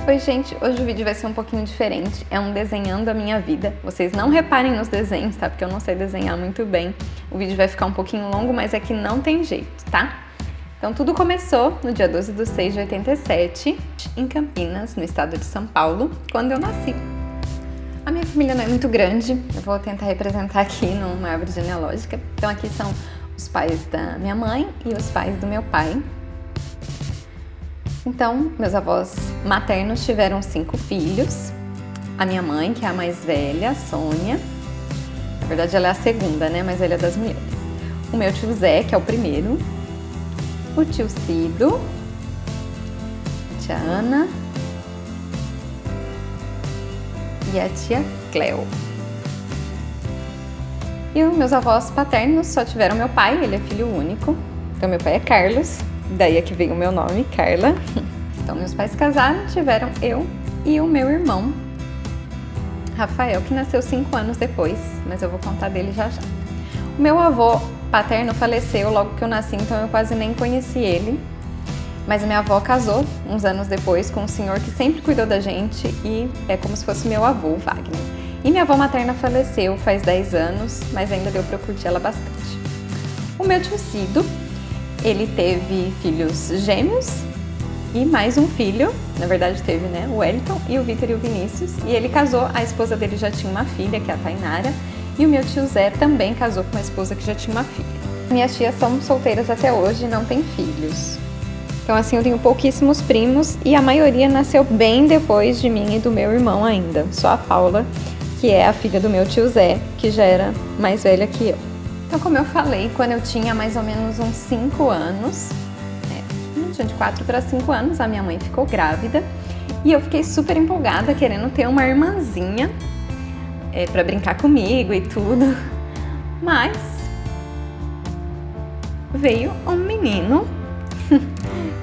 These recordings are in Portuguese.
Oi gente, hoje o vídeo vai ser um pouquinho diferente, é um desenhando a minha vida. Vocês não reparem nos desenhos, tá? Porque eu não sei desenhar muito bem. O vídeo vai ficar um pouquinho longo, mas é que não tem jeito, tá? Então tudo começou no dia 12/6/87, em Campinas, no estado de São Paulo, quando eu nasci. A minha família não é muito grande, eu vou tentar representar aqui numa árvore genealógica. Então aqui são os pais da minha mãe e os pais do meu pai. Então, meus avós maternos tiveram 5 filhos. A minha mãe, que é a mais velha, a Sônia. Na verdade, ela é a segunda, né? Mais velha das mulheres. O meu tio Zé, que é o primeiro. O tio Cido. A tia Ana. E a tia Cleo. E os meus avós paternos só tiveram meu pai, ele é filho único. Então, meu pai é Carlos. Daí é que vem o meu nome, Carla. Então, meus pais casaram, tiveram eu e o meu irmão, Rafael, que nasceu 5 anos depois, mas eu vou contar dele já já. O meu avô paterno faleceu logo que eu nasci, então eu quase nem conheci ele. Mas a minha avó casou uns anos depois com um senhor que sempre cuidou da gente e é como se fosse meu avô, Wagner. E minha avó materna faleceu faz 10 anos, mas ainda deu pra eu curtir ela bastante. O meu tio Cido, ele teve filhos gêmeos e mais um filho, na verdade teve, né, o Wellington e o Vitor e o Vinícius, e ele casou, a esposa dele já tinha uma filha, que é a Tainara, e o meu tio Zé também casou com uma esposa que já tinha uma filha. Minhas tias são solteiras até hoje e não têm filhos. Então assim, eu tenho pouquíssimos primos e a maioria nasceu bem depois de mim e do meu irmão ainda, só a Paula, que é a filha do meu tio Zé, que já era mais velha que eu. Então, como eu falei, quando eu tinha mais ou menos uns 5 anos, de 4 para 5 anos, a minha mãe ficou grávida e eu fiquei super empolgada, querendo ter uma irmãzinha para brincar comigo e tudo. Mas veio um menino,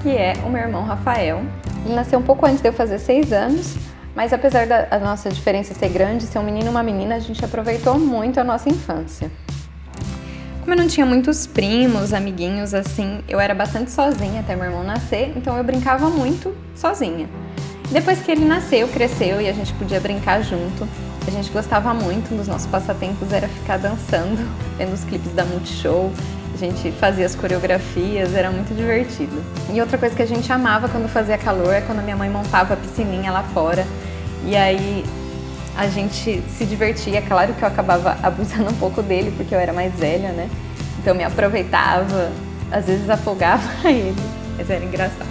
que é o meu irmão Rafael. Ele nasceu um pouco antes de eu fazer 6 anos, mas apesar da nossa diferença ser grande, ser um menino e uma menina, a gente aproveitou muito a nossa infância. Como eu não tinha muitos primos, amiguinhos, assim, eu era bastante sozinha até meu irmão nascer, então eu brincava muito sozinha. Depois que ele nasceu, cresceu e a gente podia brincar junto, a gente gostava muito, um dos nossos passatempos era ficar dançando, vendo os clipes da Multishow, a gente fazia as coreografias, era muito divertido. E outra coisa que a gente amava quando fazia calor é quando a minha mãe montava a piscininha lá fora, e aí a gente se divertia. Claro que eu acabava abusando um pouco dele, porque eu era mais velha, né? Então eu me aproveitava, às vezes afogava ele, mas era engraçado.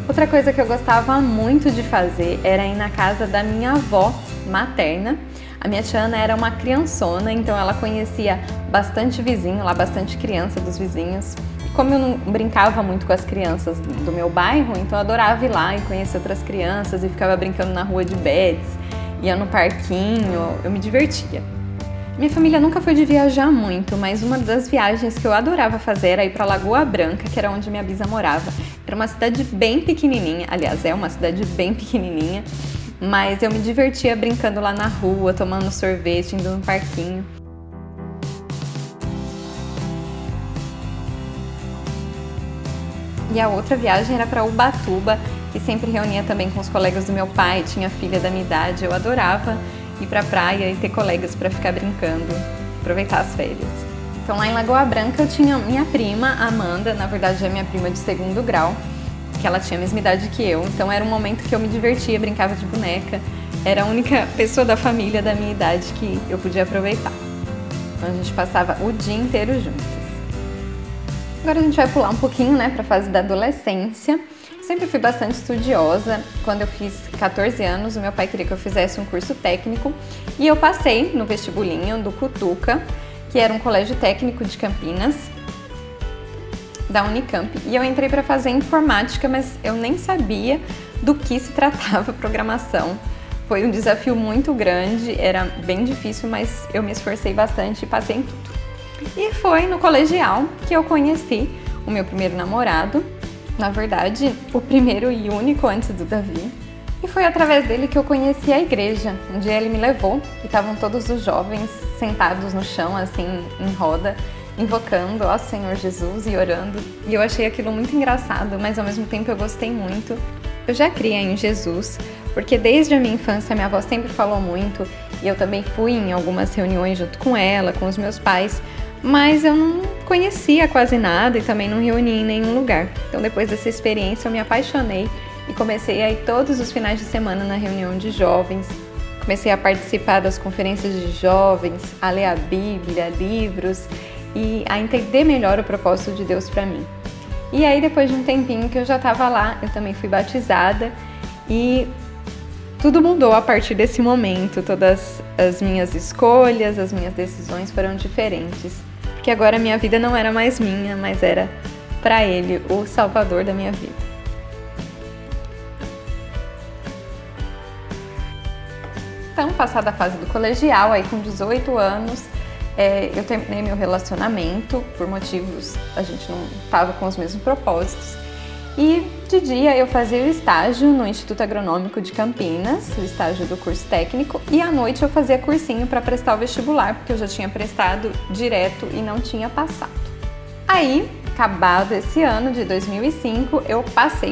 Outra coisa que eu gostava muito de fazer era ir na casa da minha avó materna. A minha tia Ana era uma criançona, então ela conhecia bastante vizinho lá, bastante criança dos vizinhos. Como eu não brincava muito com as crianças do meu bairro, então eu adorava ir lá e conhecer outras crianças e ficava brincando na rua de bets, ia no parquinho, eu me divertia. Minha família nunca foi de viajar muito, mas uma das viagens que eu adorava fazer era ir para Lagoa Branca, que era onde minha bisa morava. Era uma cidade bem pequenininha, aliás, é uma cidade bem pequenininha, mas eu me divertia brincando lá na rua, tomando sorvete, indo no parquinho. E a outra viagem era para Ubatuba, que sempre reunia também com os colegas do meu pai, tinha filha da minha idade, eu adorava ir para a praia e ter colegas para ficar brincando, aproveitar as férias. Então lá em Lagoa Branca eu tinha minha prima, Amanda, na verdade é minha prima de 2º grau, que ela tinha a mesma idade que eu, então era um momento que eu me divertia, brincava de boneca, era a única pessoa da família da minha idade que eu podia aproveitar. Então a gente passava o dia inteiro juntos. Agora a gente vai pular um pouquinho, né, para a fase da adolescência. Sempre fui bastante estudiosa. Quando eu fiz 14 anos, o meu pai queria que eu fizesse um curso técnico e eu passei no vestibulinho do Cutuca, que era um colégio técnico de Campinas, da Unicamp. E eu entrei para fazer informática, mas eu nem sabia do que se tratava programação. Foi um desafio muito grande, era bem difícil, mas eu me esforcei bastante e passei em tudo. E foi no colegial que eu conheci o meu primeiro namorado, na verdade, o primeiro e único antes do Davi. E foi através dele que eu conheci a igreja. Um dia ele me levou e estavam todos os jovens sentados no chão, assim, em roda, invocando ó Senhor Jesus e orando. E eu achei aquilo muito engraçado, mas ao mesmo tempo eu gostei muito. Eu já criei em Jesus, porque desde a minha infância minha avó sempre falou muito e eu também fui em algumas reuniões junto com ela, com os meus pais, mas eu não conhecia quase nada e também não reunia em nenhum lugar. Então depois dessa experiência eu me apaixonei e comecei a ir todos os finais de semana na reunião de jovens. Comecei a participar das conferências de jovens, a ler a Bíblia, livros e a entender melhor o propósito de Deus para mim. E aí depois de um tempinho que eu já estava lá, eu também fui batizada e tudo mudou a partir desse momento. Todas as minhas escolhas, as minhas decisões foram diferentes. Porque agora a minha vida não era mais minha, mas era para Ele, o Salvador da minha vida. Então, passada a fase do colegial, aí com 18 anos, eu terminei meu relacionamento, por motivos, a gente não estava com os mesmos propósitos. E de dia eu fazia o estágio no Instituto Agronômico de Campinas, o estágio do curso técnico, e à noite eu fazia cursinho para prestar o vestibular, porque eu já tinha prestado direto e não tinha passado. Aí, acabado esse ano de 2005, eu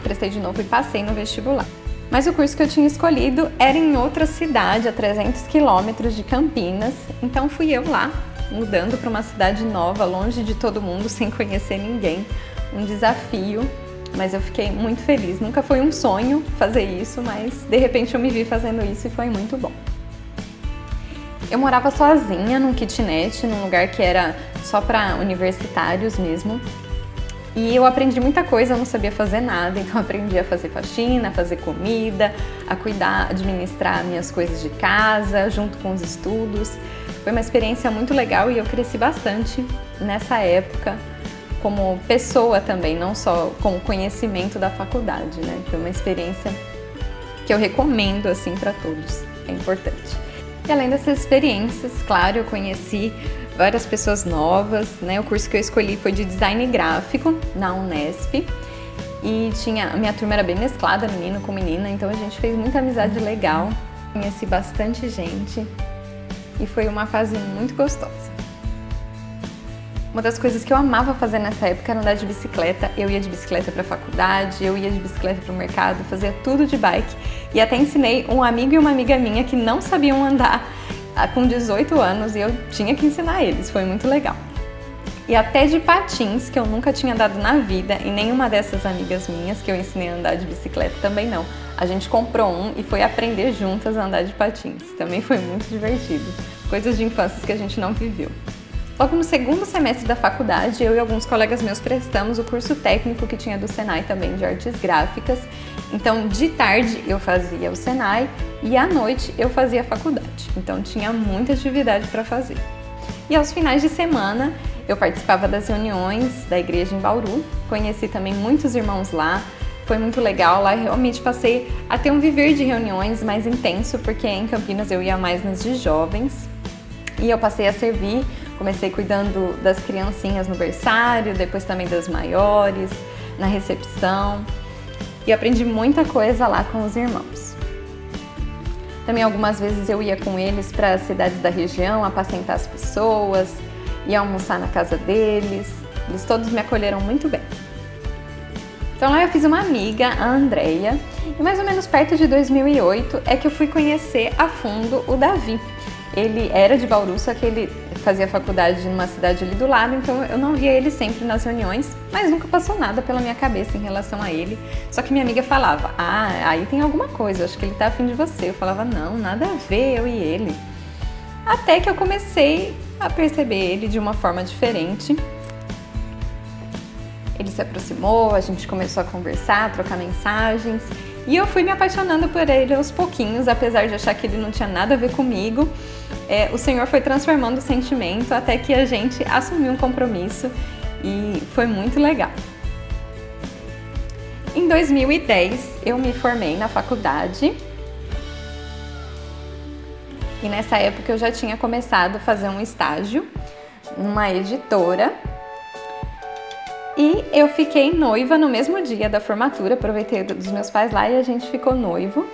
prestei de novo e passei no vestibular. Mas o curso que eu tinha escolhido era em outra cidade, a 300 quilômetros de Campinas, então fui eu lá, mudando para uma cidade nova, longe de todo mundo, sem conhecer ninguém, um desafio, mas eu fiquei muito feliz. Nunca foi um sonho fazer isso, mas de repente eu me vi fazendo isso e foi muito bom. Eu morava sozinha num kitnet, num lugar que era só para universitários mesmo. E eu aprendi muita coisa, eu não sabia fazer nada, então eu aprendi a fazer faxina, a fazer comida, a cuidar, administrar minhas coisas de casa, junto com os estudos. Foi uma experiência muito legal e eu cresci bastante nessa época, como pessoa também, não só com o conhecimento da faculdade, né? Foi uma experiência que eu recomendo, assim, para todos, é importante. E além dessas experiências, claro, eu conheci várias pessoas novas, né? O curso que eu escolhi foi de design gráfico na Unesp e a minha turma era bem mesclada, menino com menina, então a gente fez muita amizade legal, conheci bastante gente e foi uma fase muito gostosa. Uma das coisas que eu amava fazer nessa época era andar de bicicleta. Eu ia de bicicleta para a faculdade, eu ia de bicicleta para o mercado, fazia tudo de bike e até ensinei um amigo e uma amiga minha que não sabiam andar com 18 anos e eu tinha que ensinar eles, foi muito legal. E até de patins, que eu nunca tinha andado na vida, e nenhuma dessas amigas minhas que eu ensinei a andar de bicicleta também não. A gente comprou um e foi aprender juntas a andar de patins, também foi muito divertido. Coisas de infância que a gente não viveu. Logo no segundo semestre da faculdade, eu e alguns colegas meus prestamos o curso técnico que tinha do Senai também de artes gráficas. Então, de tarde eu fazia o Senai e à noite eu fazia a faculdade. Então, tinha muita atividade para fazer. E aos finais de semana, eu participava das reuniões da igreja em Bauru. Conheci também muitos irmãos lá. Foi muito legal. Lá eu realmente passei a ter um viver de reuniões mais intenso, porque em Campinas eu ia mais nas de jovens. E eu passei a servir. Comecei cuidando das criancinhas no berçário, depois também das maiores, na recepção. E aprendi muita coisa lá com os irmãos. Também algumas vezes eu ia com eles para as cidades da região, apacentar as pessoas, ia almoçar na casa deles. Eles todos me acolheram muito bem. Então lá eu fiz uma amiga, a Andreia, e mais ou menos perto de 2008 é que eu fui conhecer a fundo o Davi. Ele era de Bauru, só que ele fazia faculdade numa cidade ali do lado, então eu não via ele sempre nas reuniões, mas nunca passou nada pela minha cabeça em relação a ele. Só que minha amiga falava, aí tem alguma coisa, acho que ele tá afim de você. Eu falava, não, nada a ver, eu e ele. Até que eu comecei a perceber ele de uma forma diferente. Ele se aproximou, a gente começou a conversar, a trocar mensagens, e eu fui me apaixonando por ele aos pouquinhos, apesar de achar que ele não tinha nada a ver comigo. O Senhor foi transformando o sentimento até que a gente assumiu um compromisso e foi muito legal. Em 2010, eu me formei na faculdade e nessa época eu já tinha começado a fazer um estágio numa editora. E eu fiquei noiva no mesmo dia da formatura, aproveitei dos meus pais lá e a gente ficou noivo.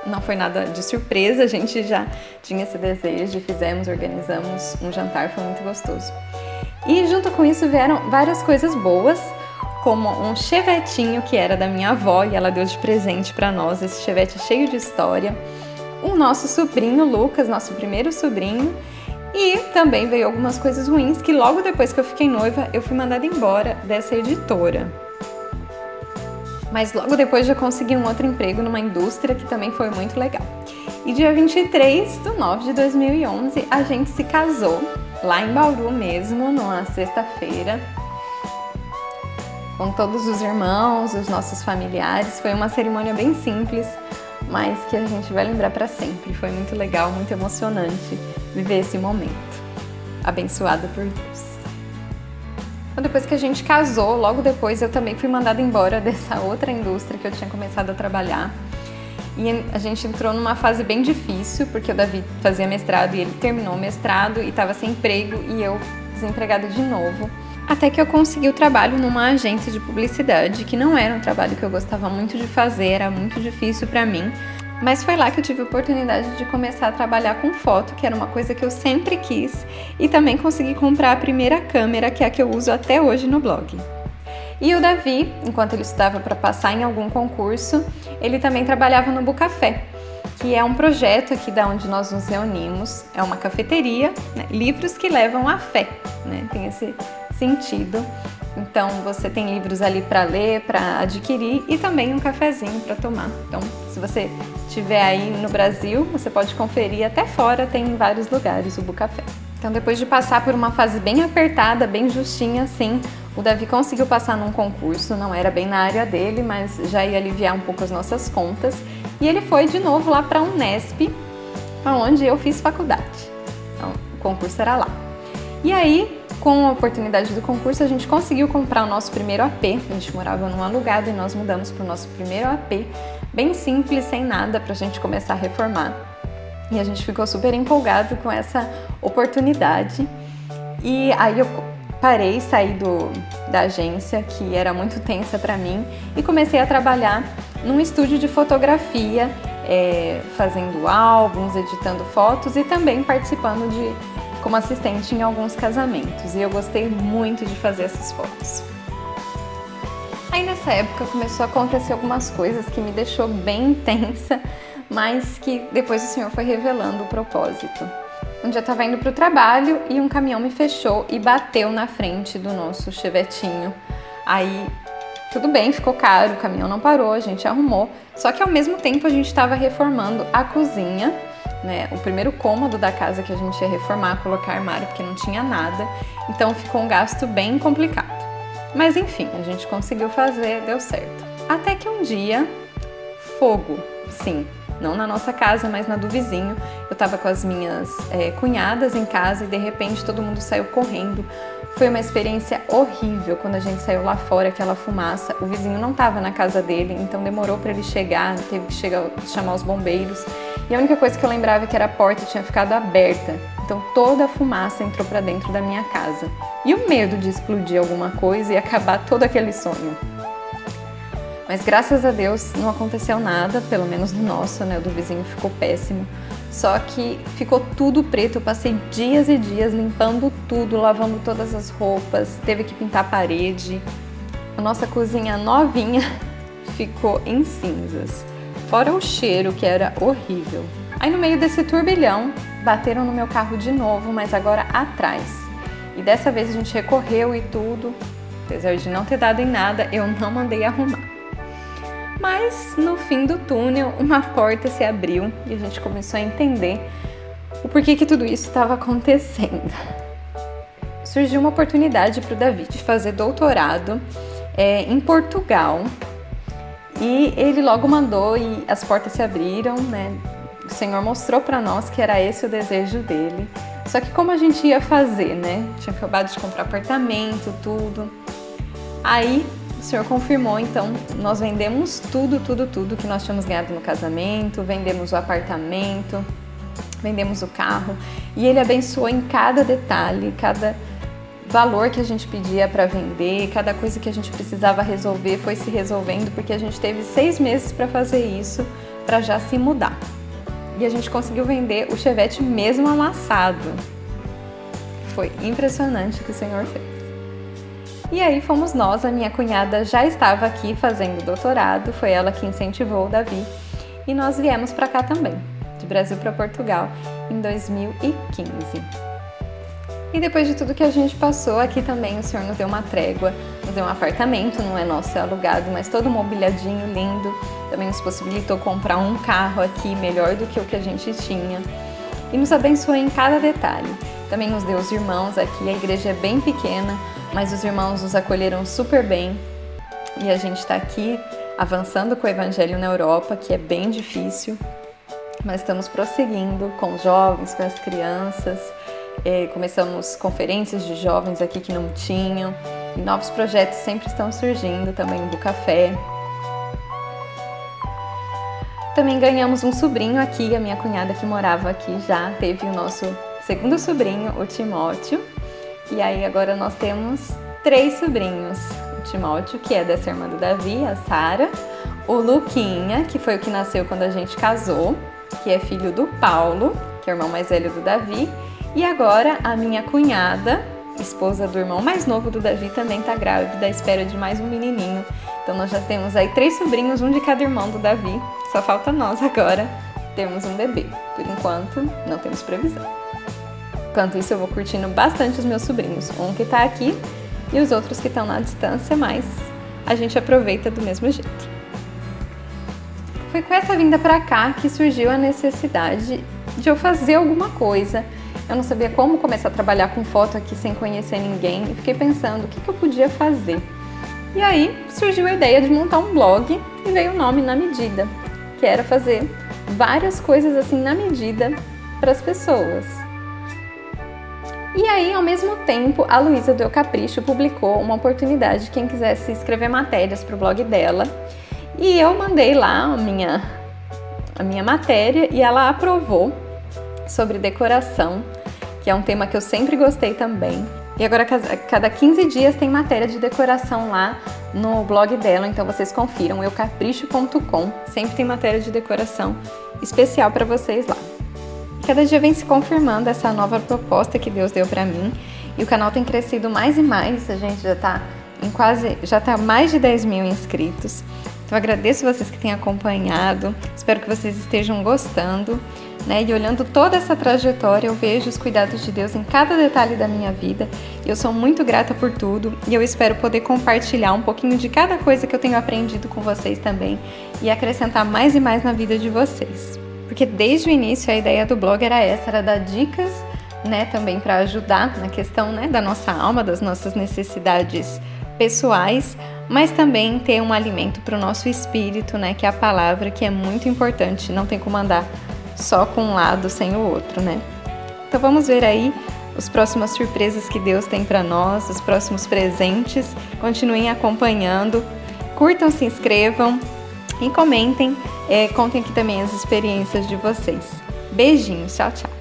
Não foi nada de surpresa, a gente já tinha esse desejo, organizamos um jantar, foi muito gostoso. E junto com isso vieram várias coisas boas. como um chevetinho que era da minha avó e ela deu de presente para nós. Esse chevette cheio de história. O nosso sobrinho Lucas, nosso primeiro sobrinho. E também veio algumas coisas ruins que logo depois que eu fiquei noiva eu fui mandada embora dessa editora. Mas logo depois já consegui um outro emprego numa indústria que também foi muito legal. E dia 23/9/2011 a gente se casou lá em Bauru mesmo, numa sexta-feira, com todos os irmãos, os nossos familiares. Foi uma cerimônia bem simples, mas que a gente vai lembrar para sempre. Foi muito legal, muito emocionante viver esse momento, abençoada por Deus. Então, depois que a gente casou, logo depois eu também fui mandada embora dessa outra indústria que eu tinha começado a trabalhar. E a gente entrou numa fase bem difícil, porque o Davi fazia mestrado e ele terminou o mestrado e estava sem emprego e eu desempregada de novo. Até que eu consegui o trabalho numa agência de publicidade, que não era um trabalho que eu gostava muito de fazer, era muito difícil para mim. Mas foi lá que eu tive a oportunidade de começar a trabalhar com foto, que era uma coisa que eu sempre quis, e também consegui comprar a primeira câmera, que é a que eu uso até hoje no blog. E o Davi, enquanto ele estudava para passar em algum concurso, ele também trabalhava no Bucafé, que é um projeto aqui da onde nós nos reunimos. É uma cafeteria, né? Livros que levam à fé, né? Tem esse sentido. Então você tem livros ali para ler, para adquirir e também um cafezinho para tomar. Então, se você estiver aí no Brasil, você pode conferir, até fora tem em vários lugares o Bucafé. Então, depois de passar por uma fase bem apertada, bem justinha assim, o Davi conseguiu passar num concurso, não era bem na área dele, mas já ia aliviar um pouco as nossas contas. E ele foi de novo lá para a Unesp, onde eu fiz faculdade. Então, o concurso era lá. E aí, com a oportunidade do concurso, a gente conseguiu comprar o nosso primeiro AP. A gente morava num alugado e nós mudamos para o nosso primeiro AP, bem simples, sem nada, para a gente começar a reformar. E a gente ficou super empolgado com essa oportunidade. E aí eu parei, saí da agência, que era muito tensa para mim, e comecei a trabalhar num estúdio de fotografia, fazendo álbuns, editando fotos e também participando como assistente em alguns casamentos. E eu gostei muito de fazer essas fotos. Aí nessa época começou a acontecer algumas coisas que me deixou bem tensa, mas que depois o Senhor foi revelando o propósito. Um dia eu estava indo para o trabalho e um caminhão me fechou e bateu na frente do nosso chevetinho. Aí tudo bem, ficou caro, o caminhão não parou, a gente arrumou. Só que ao mesmo tempo a gente estava reformando a cozinha, né? O primeiro cômodo da casa que a gente ia reformar, colocar armário, porque não tinha nada. Então ficou um gasto bem complicado. Mas enfim, a gente conseguiu fazer, deu certo. Até que um dia, fogo, sim. Não na nossa casa, mas na do vizinho. Eu tava com as minhas cunhadas em casa e de repente todo mundo saiu correndo. Foi uma experiência horrível quando a gente saiu lá fora, aquela fumaça. O vizinho não tava na casa dele, então demorou para ele chegar, teve que chamar os bombeiros. E a única coisa que eu lembrava é que a porta tinha ficado aberta. Então toda a fumaça entrou para dentro da minha casa. E o medo de explodir alguma coisa e acabar todo aquele sonho. Mas graças a Deus não aconteceu nada, pelo menos no nosso, né? O do vizinho ficou péssimo. Só que ficou tudo preto, eu passei dias e dias limpando tudo, lavando todas as roupas, teve que pintar a parede. A nossa cozinha novinha ficou em cinzas, fora o cheiro que era horrível. Aí no meio desse turbilhão, bateram no meu carro de novo, mas agora atrás. E dessa vez a gente recorreu e tudo, apesar de não ter dado em nada, eu não mandei arrumar. Mas no fim do túnel, uma porta se abriu e a gente começou a entender o porquê que tudo isso estava acontecendo. Surgiu uma oportunidade para o Davi de fazer doutorado em Portugal e ele logo mandou e as portas se abriram, né? O Senhor mostrou para nós que era esse o desejo dele. Só que como a gente ia fazer, né? Tinha acabado de comprar apartamento, tudo. Aí o Senhor confirmou, então nós vendemos tudo que nós tínhamos ganhado no casamento, vendemos o apartamento, vendemos o carro e Ele abençoou em cada detalhe, cada valor que a gente pedia para vender, cada coisa que a gente precisava resolver foi se resolvendo porque a gente teve 6 meses para fazer isso, para já se mudar. E a gente conseguiu vender o chevette mesmo amassado. Foi impressionante o que o Senhor fez. E aí fomos nós, a minha cunhada já estava aqui fazendo doutorado, foi ela que incentivou o Davi, e nós viemos para cá também, de Brasil para Portugal, em 2015. E depois de tudo que a gente passou, aqui também o Senhor nos deu uma trégua, nos deu um apartamento, não é nosso, é alugado, mas todo mobiliadinho, lindo, também nos possibilitou comprar um carro aqui melhor do que o que a gente tinha, e nos abençoou em cada detalhe. Também nos deu os irmãos aqui, a igreja é bem pequena, mas os irmãos nos acolheram super bem, e a gente está aqui avançando com o Evangelho na Europa, que é bem difícil, mas estamos prosseguindo com os jovens, com as crianças. Começamos conferências de jovens aqui que não tinham, e novos projetos sempre estão surgindo, também do café. Também ganhamos um sobrinho aqui, a minha cunhada que morava aqui já teve o nosso segundo sobrinho, o Timóteo, e aí agora nós temos 3 sobrinhos. O Timóteo, que é dessa irmã do Davi, a Sara, o Luquinha, que foi o que nasceu quando a gente casou, que é filho do Paulo, que é o irmão mais velho do Davi, e agora a minha cunhada, esposa do irmão mais novo do Davi, também está grávida, à espera de mais um menininho. Então nós já temos aí 3 sobrinhos, um de cada irmão do Davi, só falta nós agora termos um bebê. Por enquanto, não temos previsão. Enquanto isso, eu vou curtindo bastante os meus sobrinhos, um que está aqui e os outros que estão na distância, mas a gente aproveita do mesmo jeito. Foi com essa vinda para cá que surgiu a necessidade de eu fazer alguma coisa. Eu não sabia como começar a trabalhar com foto aqui sem conhecer ninguém e fiquei pensando o que eu podia fazer. E aí surgiu a ideia de montar um blog e veio o nome Na Medida, que era fazer várias coisas assim na medida para as pessoas. E aí, ao mesmo tempo, a Luísa do Eu Capricho publicou uma oportunidade de quem quisesse escrever matérias para o blog dela. E eu mandei lá a minha matéria e ela aprovou sobre decoração, que é um tema que eu sempre gostei também. E agora, cada 15 dias tem matéria de decoração lá no blog dela, então vocês confiram, eucapricho.com, sempre tem matéria de decoração especial para vocês lá. Cada dia vem se confirmando essa nova proposta que Deus deu para mim e o canal tem crescido mais e mais, a gente já tá mais de 10 mil inscritos. Então agradeço vocês que têm acompanhado, espero que vocês estejam gostando, né? E olhando toda essa trajetória, eu vejo os cuidados de Deus em cada detalhe da minha vida. Eu sou muito grata por tudo e eu espero poder compartilhar um pouquinho de cada coisa que eu tenho aprendido com vocês também e acrescentar mais e mais na vida de vocês. Porque desde o início a ideia do blog era essa, era dar dicas, né, também para ajudar na questão, né, da nossa alma, das nossas necessidades pessoais, mas também ter um alimento para o nosso espírito, né, que é a palavra, que é muito importante, não tem como andar só com um lado sem o outro, né? Então vamos ver aí as próximas surpresas que Deus tem para nós, os próximos presentes. Continuem acompanhando, curtam, se inscrevam e comentem, contem aqui também as experiências de vocês. Beijinhos, tchau, tchau!